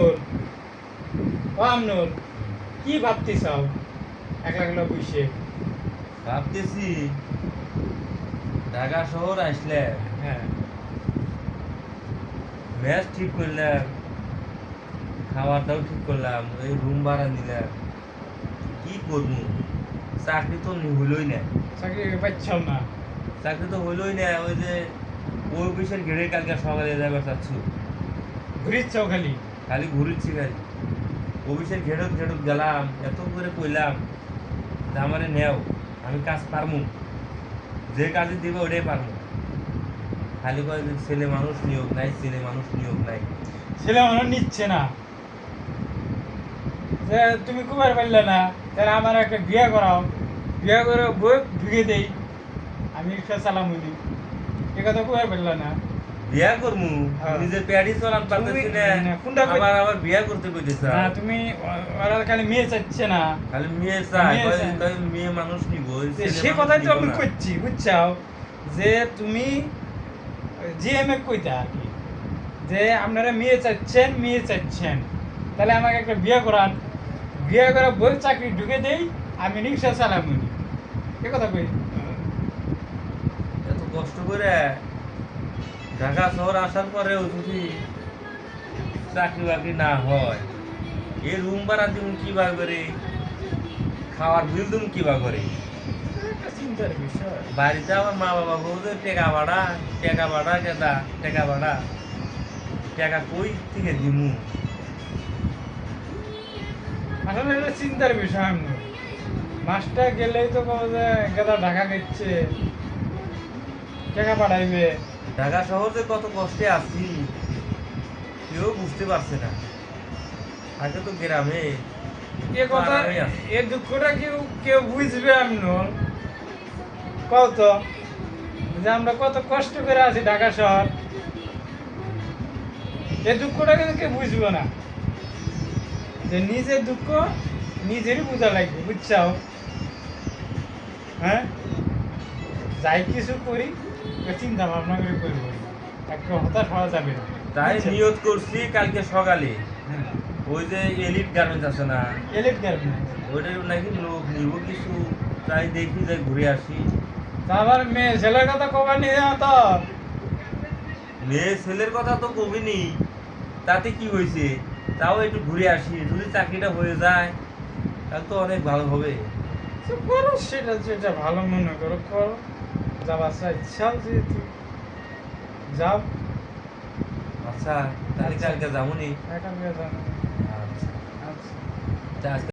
আমনুর, ও আমনুর, কি ভাবতেছ একলা একলা বসে? ভাবতেছি ঢাকা শহর আসলে হ্যাঁ, ম্যাচ ঠিক করলাম, খাওয়াটাও ঠিক করলাম, এই রুম ভাড়া নিলাম, কি করবো? চাকরি তো হইলই না। চাকরি পাচ্ছাও না। চাকরি তো হইলই না। ওই যে ওই অফিসের ঘেরে কালকে সকালে যাবার চাচ্ছু, ঘুরিচ্ছাও খালি। খালি ঘুরিচ্ছি খালি। অফিসের ঘেরত ঘেরত গেলাম, এত করে কইলাম যে আমারে নেও, আমি কাজ পারমু, যে কাজে দিবে ওটাই পারমু। খালি কয় যে ছেলে মানুষ নিয়োগ নাই, ছেলে মানুষ নিয়োগ নাই। ছেলে মানুষ নিচ্ছে না। যে তুমি কুমার পারলে না, তাহলে আমার একটা বিয়ে করাও, বিয়ে করে বই ঢুকে দেই, আমি রিক্সা চালামুনি। এ কথা কুমার পারলে না। বিয়া করমু, হ্যাঁ। নিজে প্যাডি চালান পারতেছি না, না, কোনটা আবার বিয়া করতে কইতেছ। না, তুমি ওরা খালি মেয়ে চাচ্ছে না। খালি মেয়ে চায়, মেয়ে কয় চায়। কয় মেয়ে মানুষ নিব, ছেলে সে মানুষ কথাই তো নিব আমি না। করছি, বুঝছাও? যে তুমি জিএমএ কইতা আর কি, যে আপনারা মেয়ে চাচ্ছেন, মেয়ে চাচ্ছেন, তাহলে আমাকে একটা বিয়ে করান, বিয়ে করে বই চাকরি ঢুকে দেই, আমি রিক্সা চালামুনি। এ কথা কই। এত কষ্ট করে ঢাকা শহর আসার পরেও যদি চাকরি বাকরি না হয়, এই রুম ভাড়া দিমু কিবা করে, খাওয়ার বিল দিমু কিবা করে? একটা চিন্তার বিষয়। বাড়িতে আমার মা বাবা বলতে টেকা ভাড়া, টেকা ভাড়া কেদা, টেকা ভাড়া, টাকা কই থেকে দিমু? আসলে এটা চিন্তার বিষয়। আমি মাসটা গেলেই তো কবে যে গেদা ঢাকা গেছে, টাকা পাঠাইবে। ঢাকা শহর যে কত কষ্টে আছি কেউ বুঝতে পারছে না। আগে তো গ্রামে এ কথা, আরামেই আছে। এ দুঃখটা কেউ কেউ বুঝবে আমনুর? কত যে আমরা কত কষ্ট করে আছি ঢাকা শহর, এই দুঃখটা কিন্তু কেউ বুঝবে না। যে নিজের দুঃখ নিজেরই বোঝা লাগবে, বুঝছাও? হ্যাঁ, যাই কিছু করি চিন্তা ভাবনা করে করবো, একটা হতাশ হওয়া যাবে না। তাই বুঝছো? নিয়ত করছি কালকে সকালে হ্যাঁ, ওই যে এলিট গার্মেন্টস আছে না, এলিট গার্মেন্টস। ওইটার নাকি লোক নিব কিছু, তাই দেখি যাই ঘুরে আসি। তারপর মেয়ে ছেলের কথা কবার নিয়ে যাও তো। মেয়ে ছেলের কথা তো কবিনি, তাতে কি হয়েছে, তাও একটু ঘুরে আসি, যদি চাকরিটা হয়ে যায় তাহলে তো অনেক ভালো হবে। তো করো, সেটা যেটা ভালো মনে করো করো, যাবার ইচ্ছাও যেহেতু যাও। আচ্ছা, তাহলে আচ্ছা। কালকে যাবো নি। একটা বিয়ে জানো। আচ্ছা, আচ্ছা। তা আজকে